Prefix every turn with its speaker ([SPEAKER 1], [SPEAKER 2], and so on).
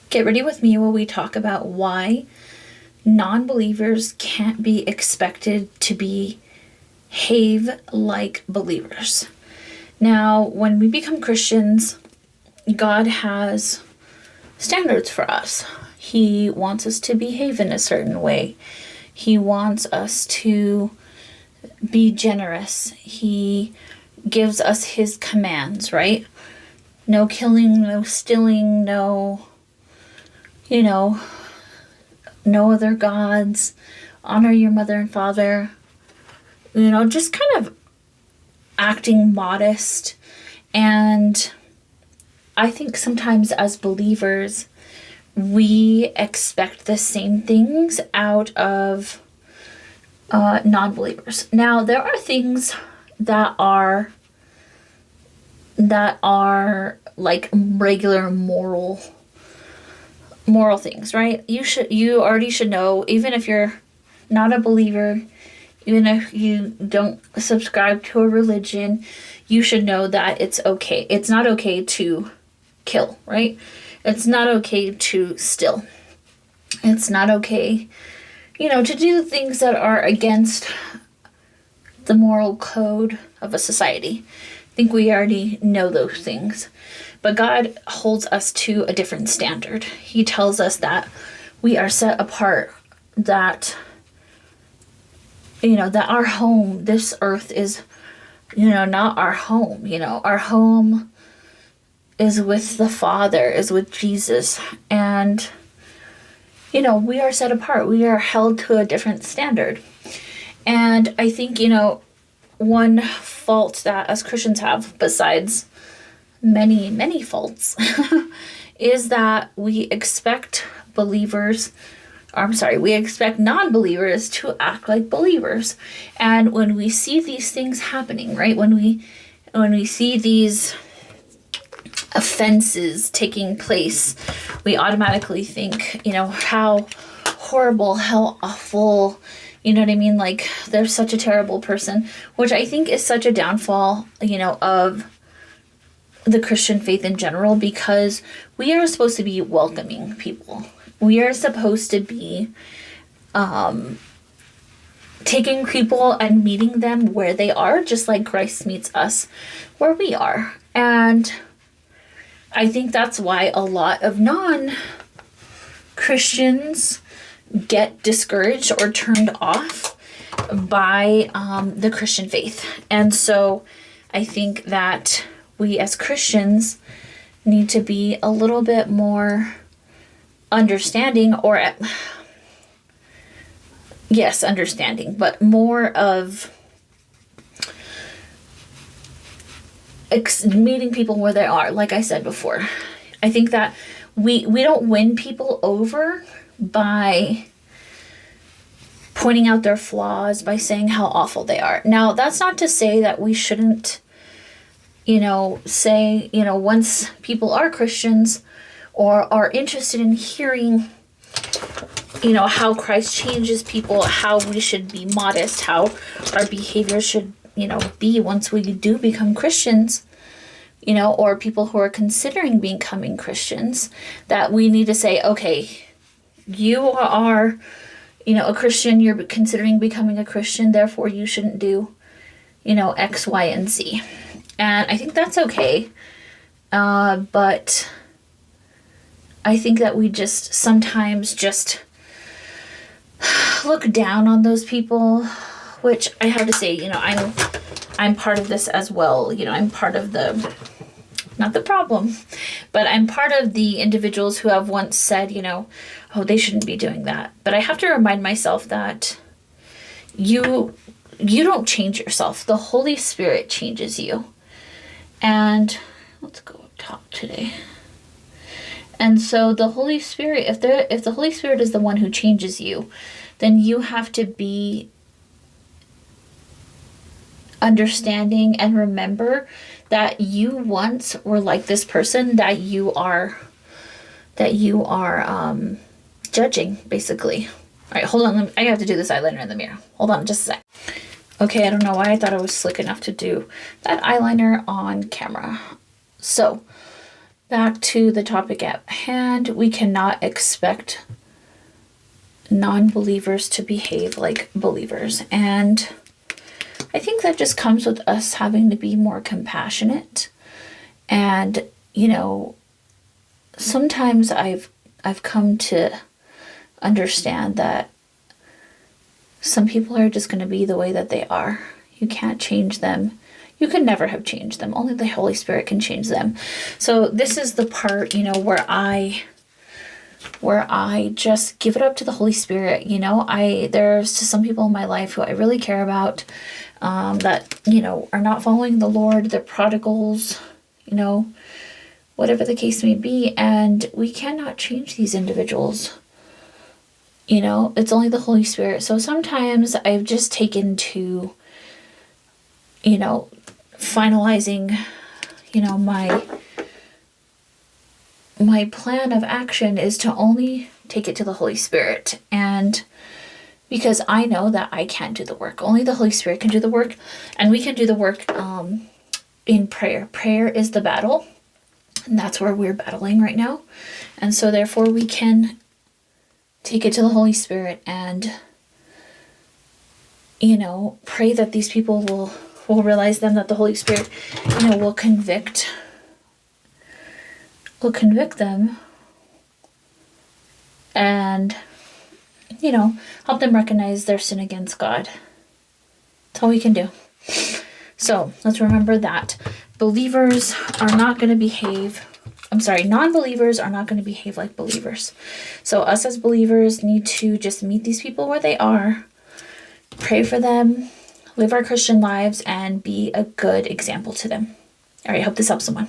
[SPEAKER 1] Get ready with me while we talk about why non-believers can't be expected to behave like believers. Now, when we become Christians, God has standards for us. He wants us to behave in a certain way. He wants us to be generous. He gives us his commands, right? No killing, no stealing, no other gods. Honor your mother and father. Just kind of acting modest. And I think sometimes as believers, we expect the same things out of non-believers. Now, there are things that are like regular moral things, right? You already should know, even if you're not a believer, even if you don't subscribe to a religion, you should know that it's okay. It's not okay to kill, right? It's not okay to steal. It's not okay, to do things that are against the moral code of a society. I think we already know those things. But God holds us to a different standard. He tells us that we are set apart, that our home, this earth is, not our home. Our home is with the Father, is with Jesus. And, we are set apart. We are held to a different standard. And I think, one fault that us Christians have, besides many, many faults, is that we expect non-believers to act like believers. And when we see these things happening, right, when we see these offenses taking place, we automatically think, how horrible, how awful, like they're such a terrible person, which I think is such a downfall, of the Christian faith in general, because we are supposed to be welcoming people. We are supposed to be taking people and meeting them where they are, just like Christ meets us where we are. And I think that's why a lot of non-Christians get discouraged or turned off by the Christian faith. And so I think that we as Christians need to be a little bit more understanding, understanding, but more of meeting people where they are. Like I said before, I think that we don't win people over by pointing out their flaws, by saying how awful they are. Now, that's not to say that we shouldn't, say, once people are Christians or are interested in hearing, how Christ changes people, how we should be modest, how our behavior should, be once we do become Christians, or people who are considering becoming Christians, that we need to say, okay, you are, a Christian, you're considering becoming a Christian, therefore you shouldn't do, X, Y, and Z. And I think that's okay. But I think that we just sometimes just look down on those people, which I have to say, I'm part of this as well. I'm part of not the problem, but I'm part of the individuals who have once said, oh, they shouldn't be doing that. But I have to remind myself that you don't change yourself. The Holy Spirit changes you. And let's go up top today. And so the Holy Spirit, if the Holy Spirit is the one who changes you, then you have to be understanding and remember that you once were like this person that you are judging, basically. All right, hold on. I have to do this eyeliner in the mirror. Hold on just a sec. Okay, I don't know why I thought I was slick enough to do that eyeliner on camera. So, back to the topic at hand, we cannot expect non-believers to behave like believers. And I think that just comes with us having to be more compassionate. And, sometimes I've come to understand that some people are just going to be the way that they are. You can't change them. You can never have changed them. Only the Holy Spirit can change them. So this is the part, where I just give it up to the Holy Spirit. There's some people in my life who I really care about, that, are not following the Lord. They're prodigals, whatever the case may be. And we cannot change these individuals. It's only the Holy Spirit. So sometimes I've just taken to, finalizing, my plan of action is to only take it to the Holy Spirit. And because I know that I can't do the work. Only the Holy Spirit can do the work. And we can do the work in prayer. Prayer is the battle. And that's where we're battling right now. And so therefore we can take it to the Holy Spirit and, pray that these people will realize them, that the Holy Spirit, will convict them and, help them recognize their sin against God. That's all we can do. So let's remember that non-believers are not going to behave like believers. So us as believers need to just meet these people where they are, pray for them, live our Christian lives, and be a good example to them. All right, I hope this helps someone.